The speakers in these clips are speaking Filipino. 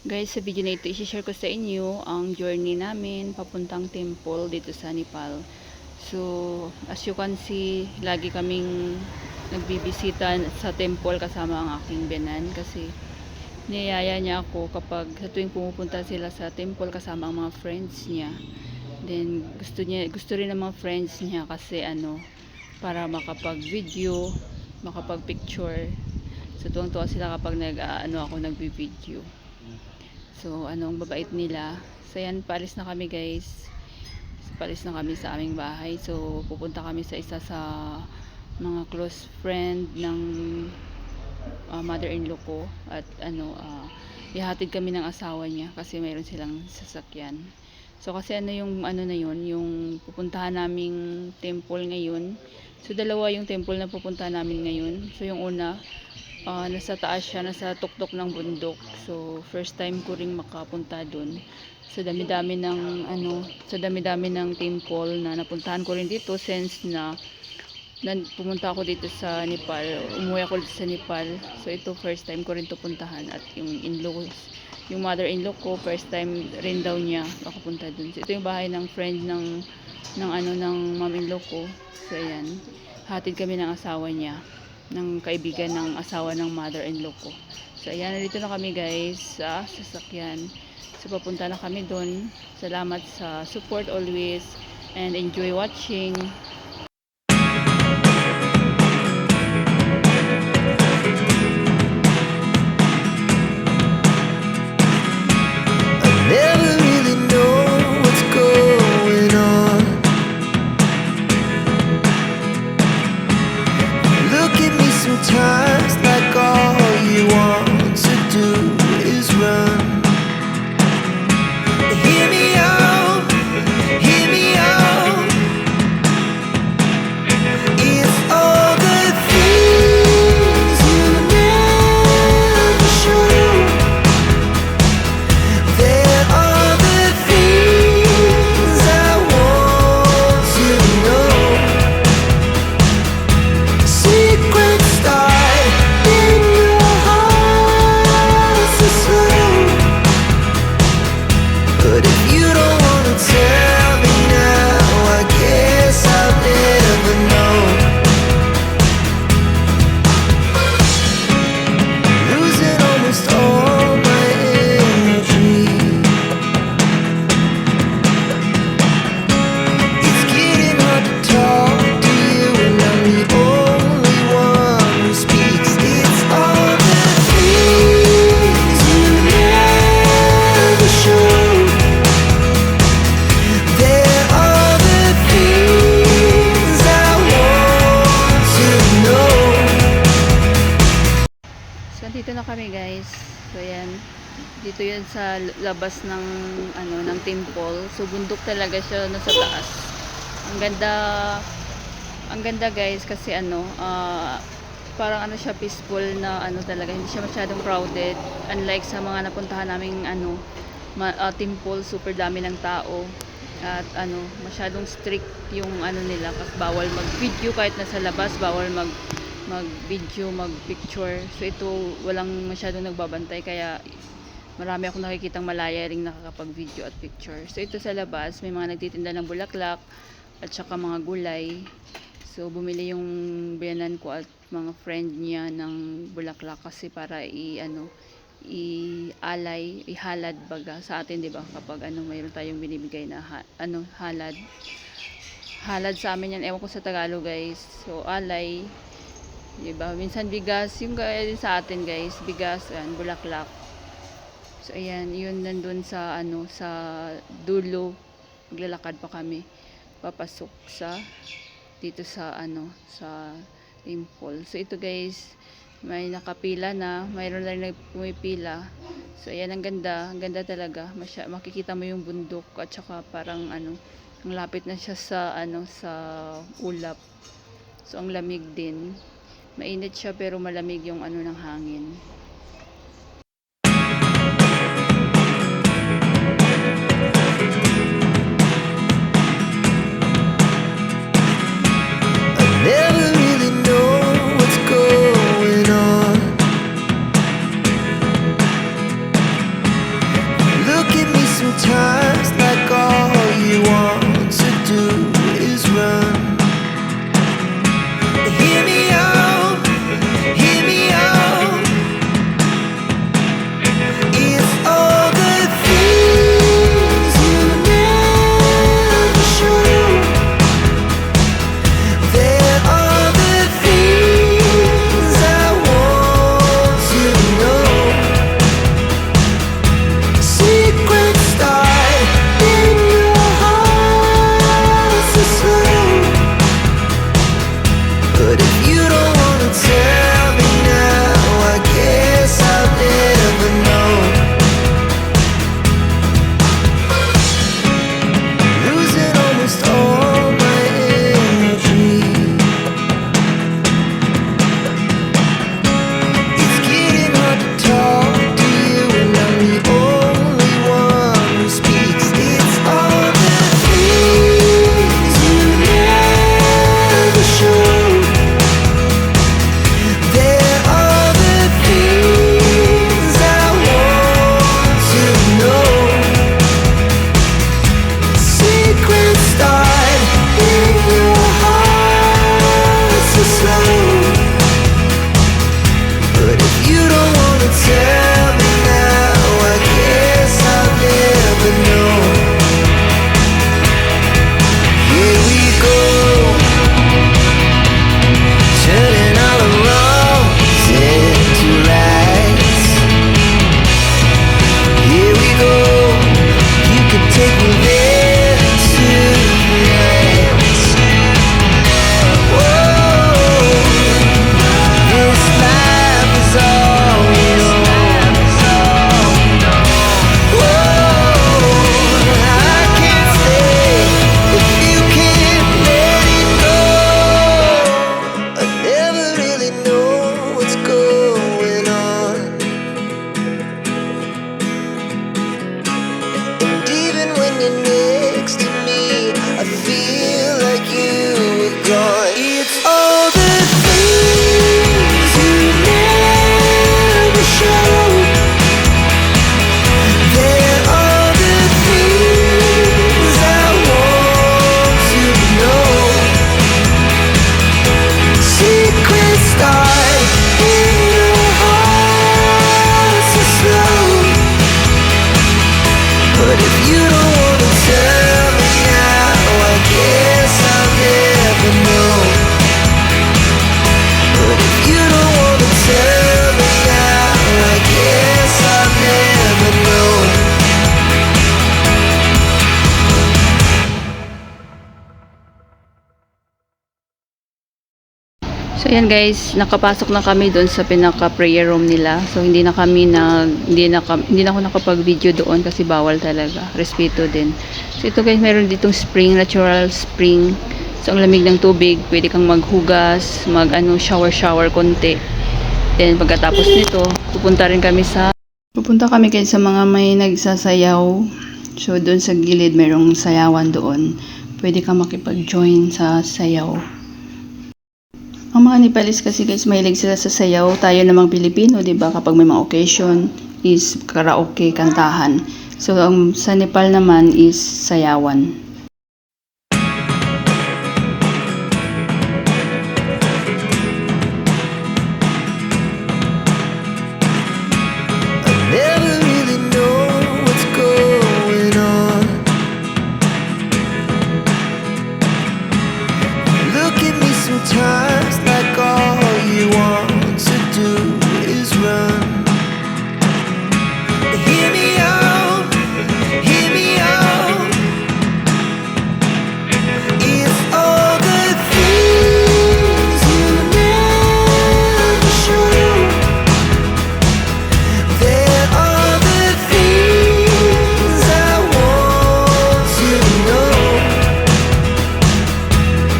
Guys, sa video na ito, i-share ko sa inyo ang journey namin papuntang temple dito sa Nepal. So, as you can see, lagi kaming nagbibisita sa temple kasama ang aking biyanan kasi niyaya niya ako kapag sa tuwing pumupunta sila sa temple kasama ang mga friends niya. Then, gusto rin ng mga friends niya kasi para makapag-video, makapag-picture. So, tuwang-tuwa sila kapag ako nagbi-video. So, ang babait nila. So, yan, palis na kami guys. Palis na kami sa aming bahay. So, pupunta kami sa isa sa mga close friend ng mother-in-law ko. At ihatid kami ng asawa niya kasi mayroon silang sasakyan. So, kasi yung na yun, yung pupuntahan naming temple ngayon. So, dalawa yung temple na pupuntahan namin ngayon. So, yung una, nasa taas siya, nasa tuktok ng bundok. So, first time ko ring makapunta dun. Sa dami-dami ng temple na napuntahan ko rin dito since na pumunta ako dito sa Nepal. Umuwi ako dito sa Nepal. So, ito first time ko rin to puntahan at yung mother-in-law ko, first time rin daw niya makapunta dun. So, ito yung bahay ng friend ng mom-in-law ko. So, ayan. Hatid kami ng asawa niya, ng kaibigan ng asawa ng mother-in-law ko. So, ayan, nandito na kami guys sa sasakyan. So, papunta na kami doon. Salamat sa support always and enjoy watching. Never really know what's going on. Look at me sometimes like all you want to do is run. Hear me out, hear me out. It's all the things you never show. There are the things I want to know. Secrets start in your heart so slow. But if you don't wanna tell me now, I guess I'll never know. Losing almost all my energy. It's getting hard to talk to you, and I'm the only one who speaks. It's all the things you never show. There are the things I want to know. So, dito na kami guys. So, ayan. Dito yan sa labas ng ng temple. So, bundok talaga siya nasa taas. Ang ganda, ang ganda guys kasi parang siya peaceful na talaga, hindi siya masyadong crowded. Unlike sa mga napuntahan naming temple, super dami ng tao. At masyadong strict yung nila kasi bawal mag-video kahit nasa labas, bawal mag-video, mag-picture. So ito walang masyadong nagbabantay kaya marami akong nakikitang malaya ring nakakapag-video at picture. So ito sa labas may mga nagtitinda ng bulaklak at saka mga gulay. So bumili yung biyanan ko at mga friend niya ng bulaklak kasi para ihalad baga sa atin, 'di ba? Kapag mayroon tayong binibigay na halad sa amin yan, ewan ko sa Tagalog guys. So alay, 'di ba? Minsan bigas, yung gaya din sa atin guys, bigas, bulaklak. So ayan, yun nandun sa sa dulo. Maglalakad pa kami papasok sa dito sa sa temple. So ito guys, may nakapila na, mayroon na rin pumipila. So ayan, ang ganda talaga. Makikita mo yung bundok at saka parang ang lapit na siya sa sa ulap. So ang lamig din. Mainit siya pero malamig yung ng hangin. Never really know what's going on. sometimes like all you want to do is run. Hear me out, hear me out. It's all the things you never show. There are the things I want to know. Secrets start in your heart so slow. But if you don't wanna tell me now, I guess I'll never know. Losing almost all my energy. It's getting hard to talk to you, and I'm the only one who speaks. It's all the things you never show. There are the things I want to know. Secrets start in your heart so slow. But if you don't wanna tell me now, I guess I'll never know. Here we go, turning all the wrongs into rights. Here we go, you could take me there tonight. Whoa, this life is all we know. Whoa, I can't stay if you can't let it go. I never really know what's going on. And even when you're next to me, I feel like you were gone. It's all the things you never show. There are the things I want to know. Secrets start in your heart so slow. But if you don't wanna tell me now, I guess I'll never know. But if you don't wanna tell me now, I guess I'll never know. So yan guys, nakapasok na kami doon sa pinaka prayer room nila. So hindi na ako nakapag-video doon kasi bawal talaga. Respeto din. So ito guys, meron ditong spring, natural spring. So ang lamig ng tubig, pwede kang maghugas, shower konti. Then pagkatapos nito, pupunta kami guys sa mga may nagsasayaw. So doon sa gilid merong sayawan doon. Pwede kang makipag-join sa sayaw. Ang mga Nepalis kasi guys, mahilig sila sa sayaw. Tayo namang Pilipino, 'di ba? Kapag may mga occasion is karaoke, kantahan. So sa Nepal naman is sayawan. I never really know what's going on. Look at me sometimes like all you want to do is run. Hear me out, hear me out. It's all the things you never show. There are the things I want to know.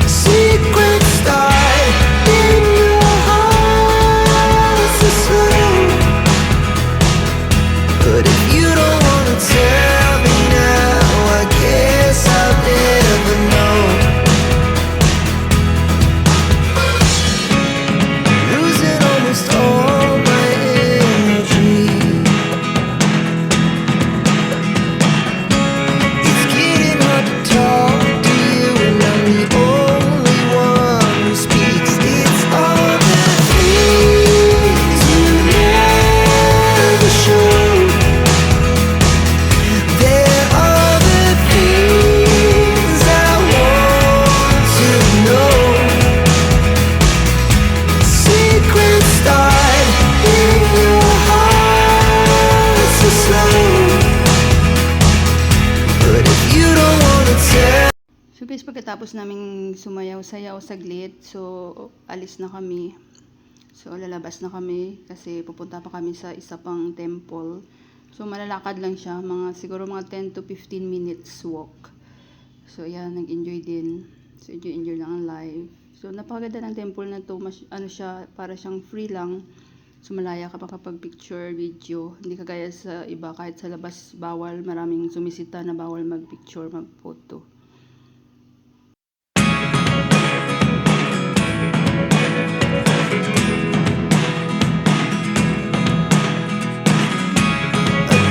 Secrets start in your heart so slow. But if you don't wanna tell me now, I guess I'll never know. Losing almost all my energy. so slow. But if you don't wanna tell. So guys, pagkatapos naming sumayaw-sayaw saglit, so alis na kami. So lalabas na kami kasi pupunta pa kami sa isa pang temple. So malalakad lang siya, siguro mga 10 to 15 minutes walk. So yan, nag-enjoy din. So enjoy lang ang live. So napakaganda ng temple na to, ano siya, para siyang free lang. So malaya ka makapag-picture, video. Hindi kagaya sa iba, kahit sa labas bawal, maraming sumisita na bawal mag-picture, mag-photo.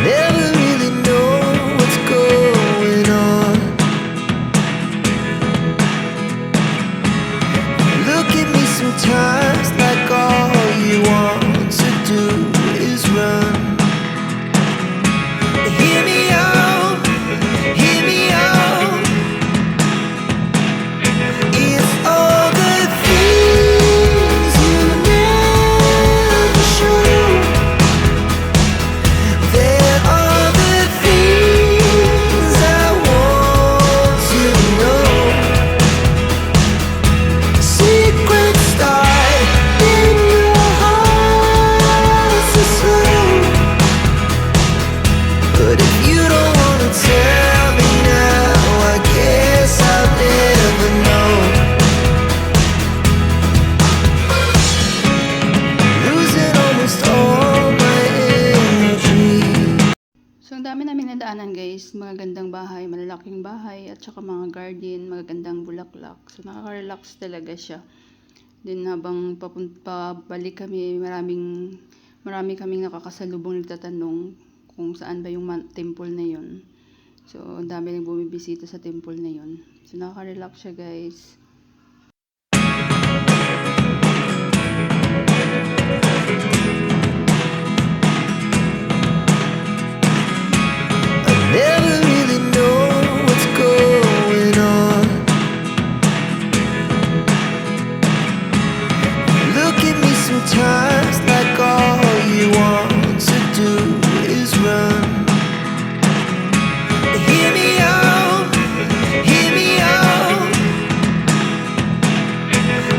Never really know what's going on. Look at me sometimes like all you want to do is run. Hear me out, hear me out. It's all the things you never show. There are the things I want to know. Secrets start in your heart so slow. But if you don't wanna tell me now, I guess I'll never know. Losing almost all my energy. So ang dami namin nadaanan guys, mga gandang bahay, malalaking bahay, at saka mga garden, magagandang bulaklak. So nakaka-relax talaga siya. Then habang pabalik kami, marami kaming nakakasalubong nagtatanong kung saan ba yung temple na yun. So ang dami nang bumibisita sa temple na yun. So nakaka-relax siya guys. Never really know what's going on. Look at me sometimes like all you want to do is run. Hear me out, hear me out.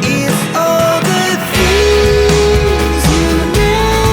It's all the things you never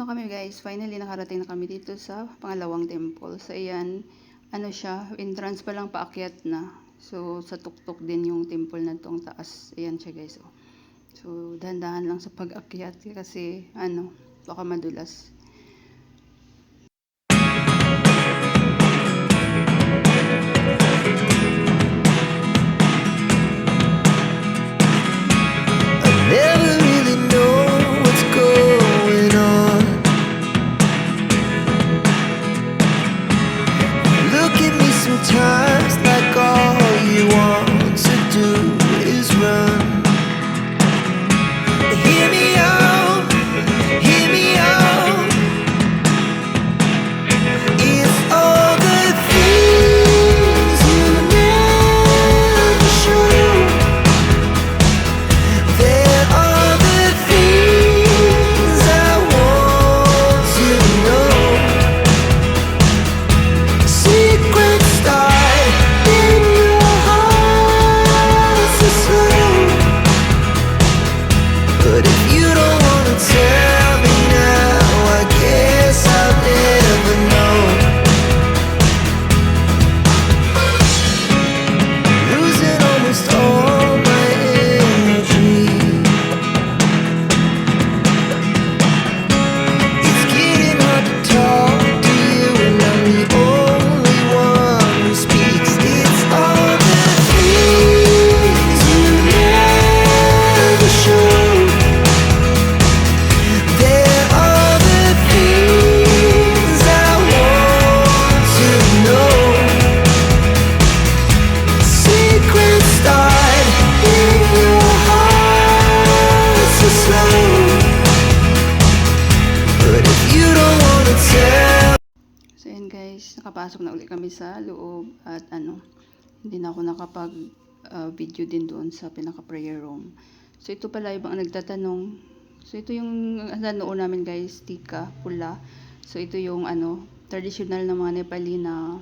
Ano kami guys, finally nakarating na kami dito sa pangalawang temple. So ayan, ano siya, entrance pa lang paakyat na. So sa tuktok din yung temple na tong taas. Ayan siya guys. Oh. So dahan-dahan lang sa pag-akyat kasi ano, baka madulas. I never really know what's going on. Look at me sometimes like all you want to do is run. Hear me out, hear me out. It's all the things you never show. There are the things I want to know. Secrets start in your heart so slow. But if you don't wanna tell me now, I guess I'll never know. Losing almost all my energy. It's getting hard to talk to you, and I'm the only one who speaks. It's all the things you never show. There are the things I want to know. Secrets start in your heart so slow. But if you don't wanna tell. So ayan guys, nakapasok na ulit kami sa loob at ano, hindi na ako nakapag video din doon sa pinaka prayer room. So ito pala yung mga nagtatanong. So ito yung noon namin guys, tika, pula. So ito yung ano, traditional na mga Nepali na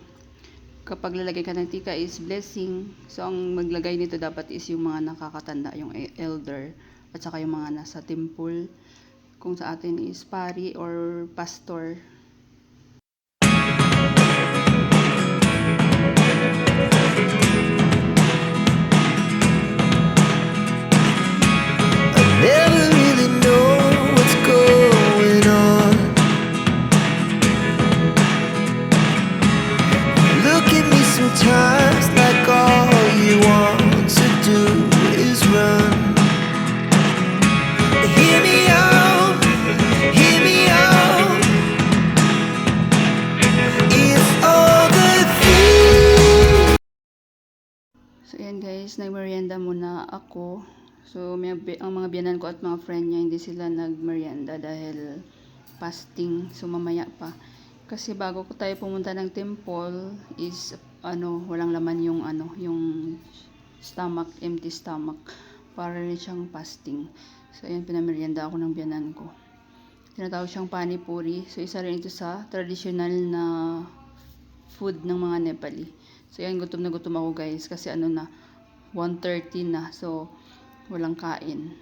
kapag lalagay ka ng tika is blessing. So ang maglagay nito dapat is yung mga nakakatanda, yung elder at saka yung mga nasa temple. Kung sa atin is pari or pastor. I never really know what's going on. Look at me sometimes like all you want to do is run. Hear me out, hear me out. It's all the things. So ayan guys, nagmerienda muna ako. So ang mga biyanan ko at mga friend niya hindi sila nagmerienda dahil fasting. So mamaya pa. Kasi bago ko tayo pumunta ng temple is ano, walang laman yung ano, yung stomach, empty stomach. Para rin siyang fasting. So ayan, pinamerienda ako ng biyanan ko. Tinatawag siyang pani puri. So isa rin ito sa traditional na food ng mga Nepali. So yan, gutom na gutom ako guys kasi ano na 1:30 na. So walang kain.